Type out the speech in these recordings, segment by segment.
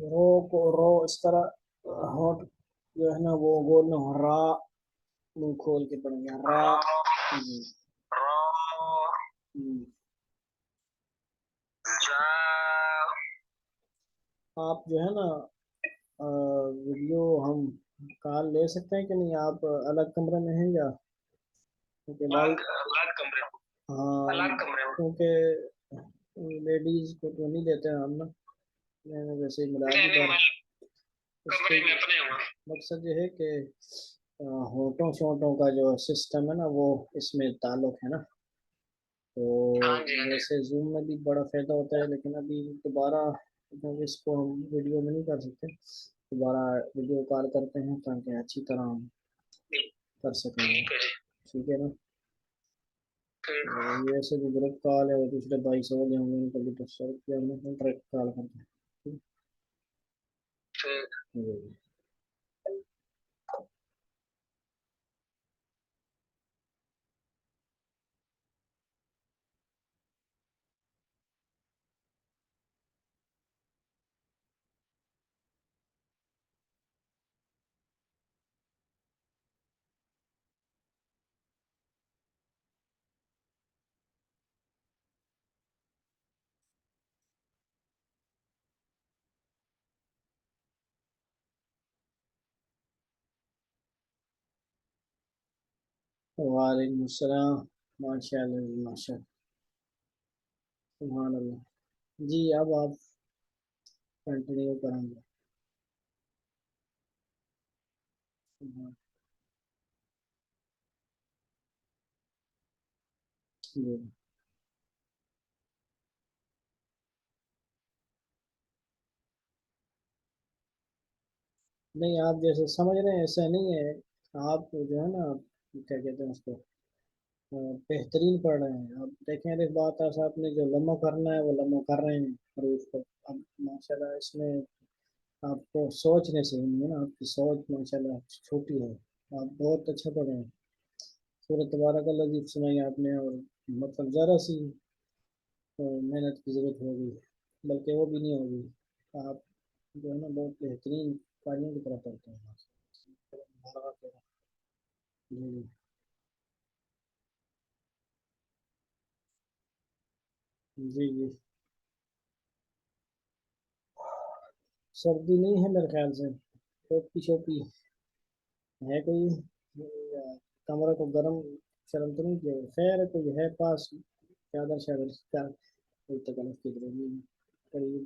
رو کو رو اس طرح ہوٹ جو ہے نا وہ بولنا ہو را، منہ کھول کے پڑھیں گے را. جی آپ جو ہے نا ویڈیو ہم کال لے سکتے ہیں کہ نہیں؟ آپ الگ کمرے میں ہیں یا؟ ہاں کیونکہ لیڈیز کو تو نہیں دیتے ہیں ہم نا، میں نے ویسے ہی ملا دی بار. مقصد یہ ہے کہ ہونٹوں شونٹوں کا جو سسٹم ہے نا وہ اس میں تعلق ہے نا، تو ویسے زوم میں بھی بڑا فائدہ ہوتا ہے، لیکن ابھی دوبارہ اس کو ہم ویڈیو میں نہیں کر سکتے، دوبارہ ویڈیو کال کرتے ہیں تاکہ اچھی طرح ہم کر سکیں. ٹھیک ہے نا؟ یہ ایسے بھی گروپ کال ہے اور دوسرے بھائی سے ہو گئے ہوں گے، ان کو بھی ڈسٹرب کیا، ہم نے ڈائریکٹ کال کرتے ہیں. جی. وعلیکم السلام. ماشاء اللہ ماشاء اللہ، سبحان اللہ. جی اب آپ کنٹینیو کریں گے. جی. نہیں آپ جیسے سمجھ رہے ہیں ایسا نہیں ہے، آپ جو ہے نا کیا کہتے ہیں اس کو بہترین پڑھ رہے ہیں. اب دیکھیں ایک بات ایسا، آپ نے جو لمحہ کرنا ہے وہ لمحہ کر رہے ہیں حروف کو. اب ماشاء اللہ اس میں آپ کو سوچنے سے نہیں ہے نا، آپ کی سوچ ماشاء اللہ چھوٹی ہے، آپ بہت اچھا پڑھ رہے ہیں. سورۃ تبارک الذی سنائی آپ نے، اور مطلب ذرا سی محنت کی ضرورت ہوگی، بلکہ وہ بھی نہیں ہوگی. آپ جو ہے نا بہت بہترین قاریوں کی طرف پڑھتے ہیں. جی جی جی. سردی نہیں ہے میرے خیال سے، ٹوپی شوپی ہے کوئی؟ یا کمرہ کو گرم شرم تو نہیں کیا؟ خیر ہے، کوئی ہے پاس چادر شادر کا؟ کوئی تکلف کی ضرورت نہیں قریب.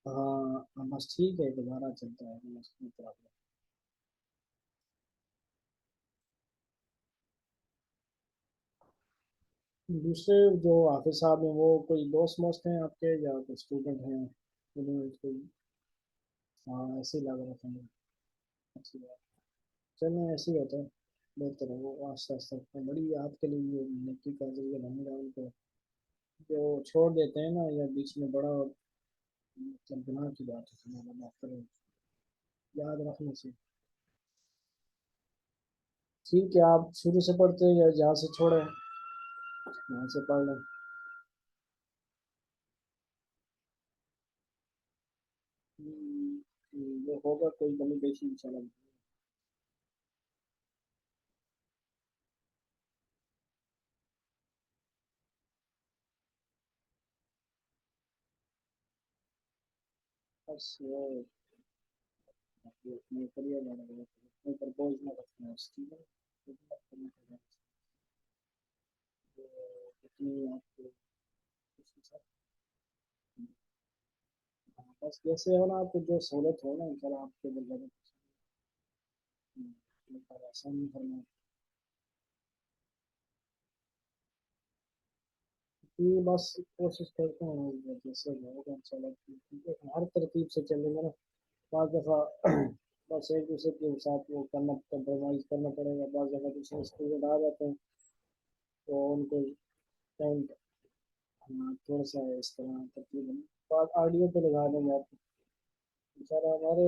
ہاں بس ٹھیک ہے، دوبارہ چلتا ہے بس کوئی پرابلم. دوسرے جو حافظ صاحب ہیں وہ کوئی دوست موست ہیں آپ کے یا کوئی اسٹوڈنٹ ہیں؟ انہوں نے کوئی؟ ہاں ایسے ہی لگ رہا تھا مجھے. اچھی بات. چلیں ایسے ہی ہوتا ہے، بہتر ہے وہ آہستہ آہستہ. بڑی آپ کے لیے یہ نیکی کا ذریعہ بنے گا. ان کو جو چھوڑ دیتے ہیں نا یا بیچ میں بڑا مطلب گناہ کی بات ہے، اللہ معاف کرے. یاد رکھنے سے ٹھیک ہے. آپ شروع سے پڑھتے ہیں یا جہاں سے چھوڑے وہاں سے پڑھ لیں. یہ ہوگا کوئی کمی بیشی انشاءاللہ. بس وہ اپنے کریئر میں اپنے پر بوجھ نہ رکھنا ہے اس کی خدمت کرنی چاہیے. جتنی آپ کو اس کے ساتھ بس جیسے ہو نا، آپ کو جو سہولت ہو نا انشاءاللہ آپ کے بل آسان نہیں کرنا. یہ بس کوشش کرتے ہیں جیسے ہوگا انشاءاللہ. ہر ترتیب سے چلیں گے نا. بعض دفعہ بس ایک دوسرے کے ساتھ وہ کرنا کمپرومائز کرنا پڑے گا. بعض جگہ دوسرے اسٹوڈنٹ آ جاتے ہیں تو ان کو ٹائم تھوڑا سا اس طرح ترتیب بات آڈیو پہ لگا دیں گے آپ انشاءاللہ. ہمارے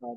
7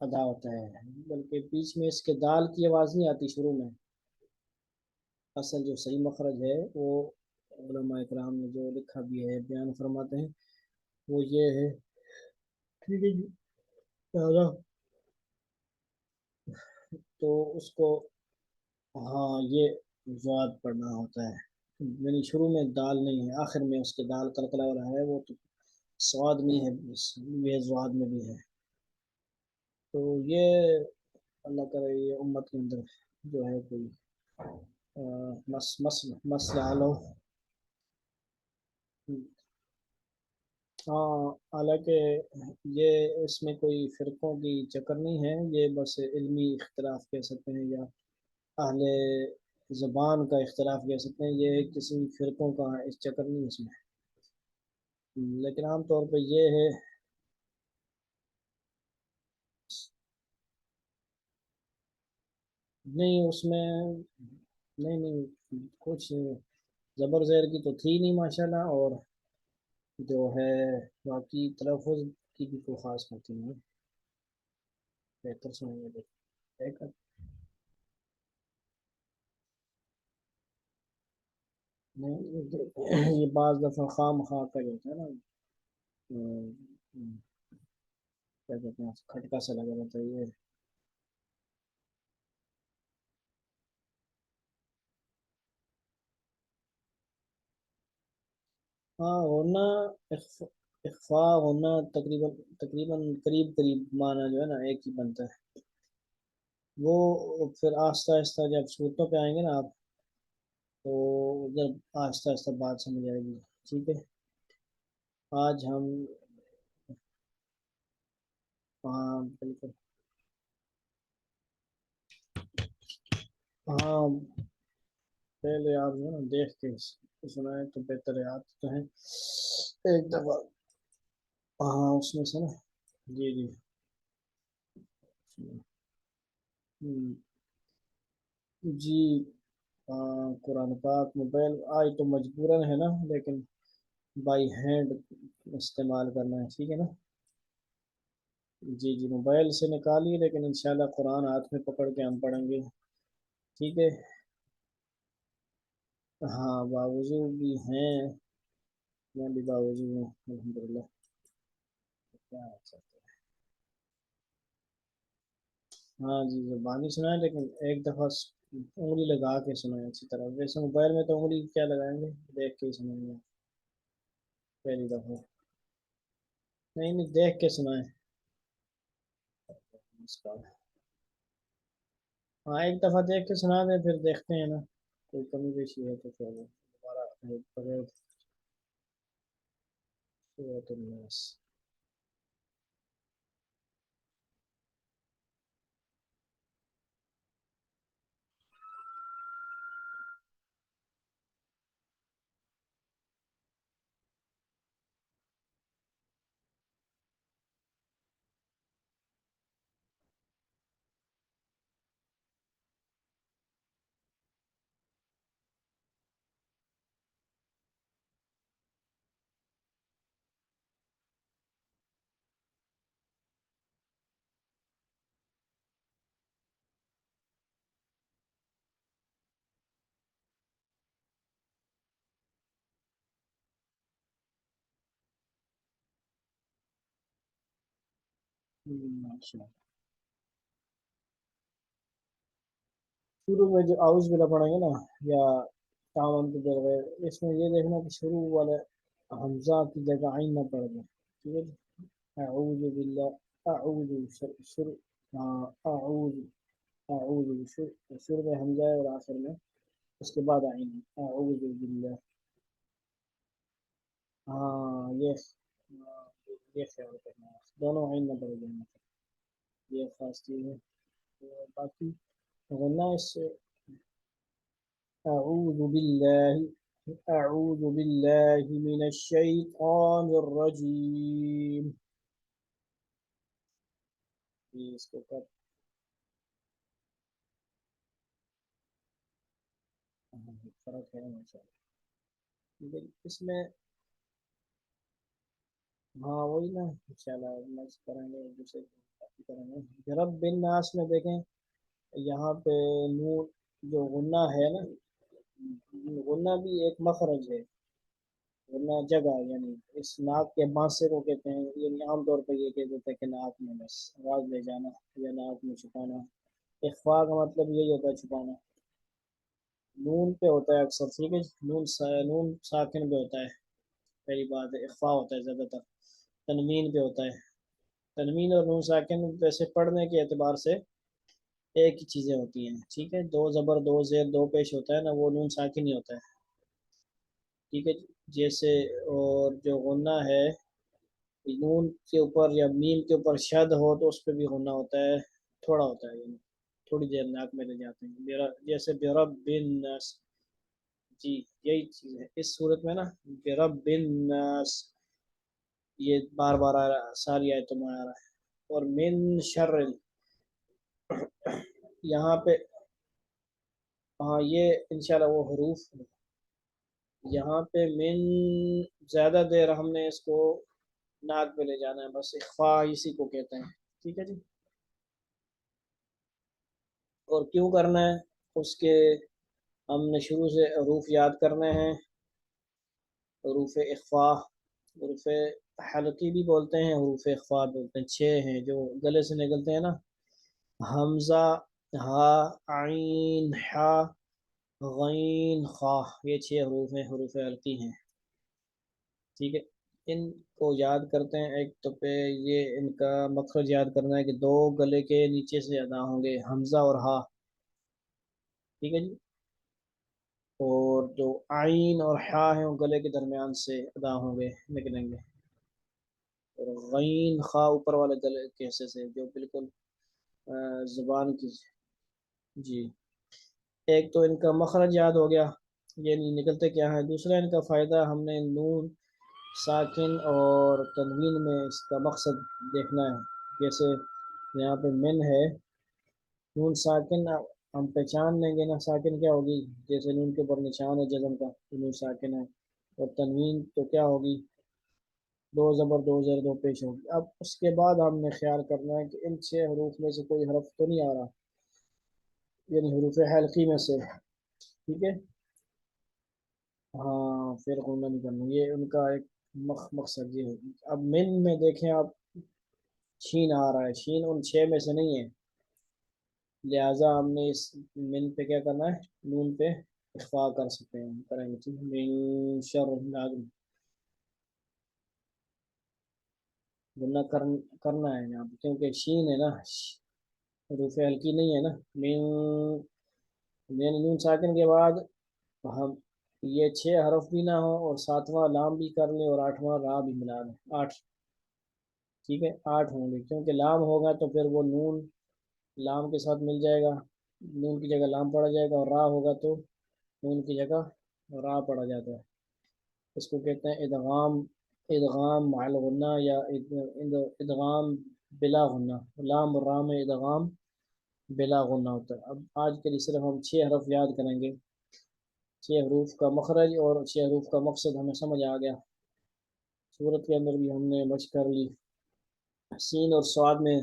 ادا ہوتا ہے، بلکہ بیچ میں اس کے دال کی آواز نہیں آتی شروع میں۔ اصل جو صحیح مخرج ہے وہ علماء اکرام نے جو لکھا بھی ہے بیان فرماتے ہیں وہ یہ ہے، ٹھیک ہے جی، لہذا تو اس کو، ہاں یہ زواد پڑھنا ہوتا ہے، یعنی شروع میں دال نہیں ہے، آخر میں اس کے دال کلکلا والا ہے وہ تو سواد میں ہے، یہ زواد میں بھی ہے۔ تو یہ اللہ کرے یہ امت کے اندر جو ہے کوئی مسئلہ حل ہو۔ ہاں، حالانکہ یہ اس میں کوئی فرقوں کی چکر نہیں ہے، یہ بس علمی اختلاف کہہ سکتے ہیں یا اہل زبان کا اختلاف کہہ سکتے ہیں، یہ کسی فرقوں کا اس چکر نہیں ہے اس میں، لیکن عام طور پہ یہ ہے۔ نہیں اس میں، نہیں نہیں کچھ زبر زیر کی تو تھی نہیں ماشاءاللہ، اور جو ہے باقی تلفظ کی بھی کوئی خاص ہوتی نہیں ہے، بہتر سنیں گے دیکھ۔ نہیں یہ بعض دفعہ خام خواہ کا جو ہوتا ہے نا، ہم، کیا کہتے ہیں کھٹکا سا لگا رہتا ہے یہ۔ ہاں ہونا، اخفاء ہونا تقریباً، تقریباً قریب قریب معنی جو ہے نا ایک ہی بنتا ہے، وہ پھر آہستہ آہستہ جب صورتوں پہ آئیں گے نا آپ، تو جب آہستہ آہستہ بات سمجھ آئے گی، ٹھیک ہے۔ آج ہم، ہاں بالکل، ہاں پہلے آپ جو ہے نا دیکھ کے سنائیں تو بہتر ہے، آپ تو ہیں ایک دفعہ، ہاں اس میں سے نا، جی جی، ہم، جی ہاں قرآن پاک موبائل آج تو مجبوراً ہے نا، لیکن بائی ہینڈ استعمال کرنا ہے، ٹھیک ہے نا۔ جی جی موبائل سے نکالیے، لیکن انشاءاللہ قرآن ہاتھ میں پکڑ کے ہم پڑھیں گے، ٹھیک ہے۔ ہاں باوضو بھی ہیں، میں بھی باوضو ہوں الحمدللہ، کیا ہے سکتے ہیں۔ ہاں جی زبانی سنائیں، لیکن ایک دفعہ انگلی لگا کے سنائیں اچھی طرح، ویسے موبائل میں تو انگلی کیا لگائیں گے، دیکھ کے ہی سنائیں گے پہلی دفعہ، نہیں نہیں دیکھ کے سنائیں اس کا۔ ہاں ایک دفعہ دیکھ کے سنا دیں، پھر دیکھتے ہیں نا کوئی کمی بیشی ہے تو پھر دوبارہ بغیر سورۃ الناس۔ ماشاء اللہ، شروع میں جو آؤز بھی پڑھیں گے نا، یا تعاون کے بغیر، اس میں یہ دیکھنا کہ شروع والے حمزہ کی جگہ عین نہ پڑ جائے، ٹھیک ہے جی؟ اعوذ باللہ، اعوذ شروع، ہاں اعوذ، اعوذ شروع میں حمزہ ہے اور آخر میں اس کے بعد عین ہے، اعوذ باللہ، ہاں ہاں، یہ خیال کرنا ہے دونوں عین نہ پڑ جائیں، یہ خاص چیز ہے۔ باقی ورنہ اس سے، أعوذ بالله، أعوذ بالله من الشيطان الرجيم، یہ اس کو کب فرق ہے ماشاء اللہ، اس میں، ہاں وہی نا انشاءاللہ مست کریں گے ایک دوسرے کو۔ کریں گے رب بن ناس میں دیکھیں یہاں پہ نون جو غنہ ہے نا، غنہ بھی ایک مخرج ہے، غنہ جگہ یعنی اس ناک کے بانسے کو کہتے ہیں، یعنی عام طور پہ یہ کہہ دیتے ہیں کہ ناک میں بس آواز لے جانا یا ناک میں چھپانا۔ اخفاء کا مطلب یہی ہوتا ہے چھپانا۔ نون پہ ہوتا ہے اکثر، ٹھیک ہے، نون ساکن پہ ہوتا ہے، پہلی بات ہے اخفاء ہوتا ہے زیادہ تر، تنوین پہ ہوتا ہے۔ تنوین اور نون ساکن ویسے پڑھنے کے اعتبار سے ایک ہی چیزیں ہوتی ہیں، ٹھیک ہے، دو زبر دو زیر دو پیش ہوتا ہے نا، وہ نون ساکن ہی ہوتا ہے، ٹھیک ہے جی؟ جیسے اور جو غنہ ہے نون کے اوپر یا میم کے اوپر شد ہو تو اس پہ بھی غنہ ہوتا ہے، تھوڑا ہوتا ہے، یعنی تھوڑی دیر ناک میں لے جاتے ہیں، جیسے برب بن ناس، جی یہی چیز ہے اس صورت میں نا، برب بن ناس، یہ بار بار آ رہا ہے، ساری آیتوں میں آ رہا ہے۔ اور من شر، یہاں پہ ہاں یہ انشاءاللہ وہ حروف ہیں۔ یہاں پہ من زیادہ دیر ہم نے اس کو ناک پہ لے جانا ہے، بس اخفاء اسی کو کہتے ہیں، ٹھیک ہے جی؟ اور کیوں کرنا ہے اس کے، ہم نے شروع سے حروف یاد کرنے ہیں، حروف اخفاء، حروف حلقی بھی بولتے ہیں، حروف اخفاء بولتے ہیں، چھ ہیں جو گلے سے نکلتے ہیں نا، حمزہ، ہا، عین، حا، غین، خا، یہ چھ حروف ہیں، حروف حلقی ہیں، ٹھیک ہے؟ ان کو یاد کرتے ہیں، ایک تو پہ یہ ان کا مخرج یاد کرنا ہے کہ دو گلے کے نیچے سے ادا ہوں گے، حمزہ اور ہا، ٹھیک ہے جی؟ اور جو عین اور حا ہیں وہ گلے کے درمیان سے ادا ہوں گے، نکلیں گے، اور غین خا اوپر والے گلے کے حصے سے جو بالکل زبان کی، جی۔ ایک تو ان کا مخرج یاد ہو گیا، یہ نہیں نکلتے کیا ہیں، دوسرا ان کا فائدہ ہم نے نون ساکن اور تنوین میں اس کا مقصد دیکھنا ہے، جیسے یہاں پہ من ہے، نون ساکن ہم پہچان لیں گے نا ساکن کیا ہوگی، جیسے نون کے اوپر نشان ہے جزم کا تو نون ساکن ہے، اور تنوین تو کیا ہوگی، دو زبر دو زیر دو پیش ہوگی۔ اب اس کے بعد ہم نے خیال کرنا ہے کہ ان چھ حروف میں سے کوئی حرف تو نہیں آ رہا، یعنی حروف حلقی میں سے، ٹھیک ہے؟ ہاں پھر غنہ نہیں کرنا، یہ ان کا ایک مقصد یہ ہے۔ اب من میں دیکھیں آپ، شین آ رہا ہے، شین ان چھ میں سے نہیں ہے، لہٰذا ہم نے اس من پہ کیا کرنا ہے، نون پہ اخفاء کر سکتے ہیں، کریں گے، ٹھیک ہے؟ من شر، لازم غنہ کرنا ہے یہاں پہ کیونکہ شین ہے نا، حروف ہلکی نہیں ہے نا، من، یعنی نون ساکن کے بعد ہم یہ چھ حرف بھی نہ ہو اور ساتواں لام بھی کر لیں اور آٹھواں را بھی ملا لیں، آٹھ، ٹھیک ہے؟ آٹھ ہوں گے کیونکہ لام ہوگا تو پھر وہ نون لام کے ساتھ مل جائے گا، نون کی جگہ لام پڑا جائے گا، اور را ہوگا تو نون کی جگہ را پڑا جاتا ہے، اس کو کہتے ہیں ادغام، ادغام مع الغنہ یا ادغام بلا غنہ، لام اور را میں ادغام بلا غنہ ہوتا ہے۔ اب آج کے لیے صرف ہم چھ حرف یاد کریں گے، چھ حروف کا مخرج اور چھ حروف کا مقصد ہمیں سمجھ آ گیا، صورت کے اندر بھی ہم نے مشق کر لی۔ سین اور سواد میں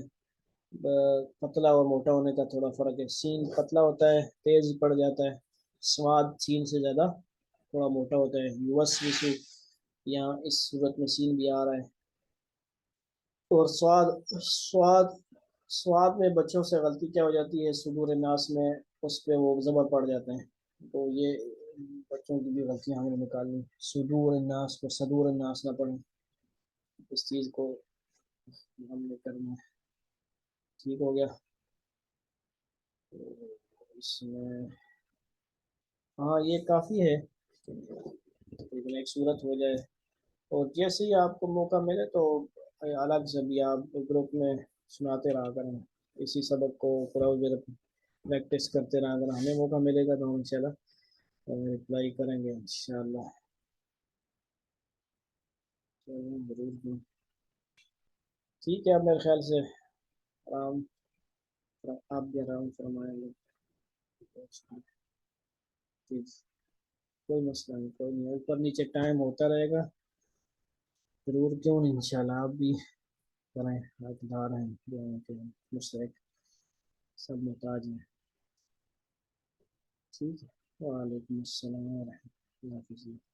پتلا اور موٹا ہونے کا تھوڑا فرق ہے، سین پتلا ہوتا ہے، تیز پڑ جاتا ہے، سواد سین سے زیادہ تھوڑا موٹا ہوتا ہے، یوسوسو، یہاں اس صورت میں سین بھی آ رہا ہے۔ اور سواد، سواد، سواد میں بچوں سے غلطی کیا ہو جاتی ہے، صدور الناس میں اس پہ وہ زبر پڑ جاتے ہیں، تو یہ بچوں کی بھی غلطیاں ہمیں نکالنی، صدور الناس کو صدور الناس نہ پڑھیں، اس چیز کو ہم نے کرنا ہے، ٹھیک ہو گیا؟ تو اس میں ہاں یہ کافی ہے، تقریباً ایک صورت ہو جائے، اور جیسے ہی آپ کو موقع ملے تو الگ سے بھی آپ گروپ میں سناتے رہا کریں، اسی سبق کو پریکٹس کرتے رہا کریں، ہمیں موقع ملے گا تو ہم انشاءاللہ رپلائی کریں گے انشاءاللہ، ضرور، ٹھیک ہے؟ اب میرے خیال سے آرام، آپ بھی آرام فرمائیں گے، ٹھیک، کوئی مسئلہ نہیں، کوئی نہیں، اوپر نیچے ٹائم ہوتا رہے گا، ضرور، کیوں نہیں، انشاءاللہ آپ بھی کریں، حقدار ہیں دعاؤں کے، مشرق سب محتاج ہیں. ٹھیک ہے. وعلیکم السلام ورحمۃ اللہ. حافظ.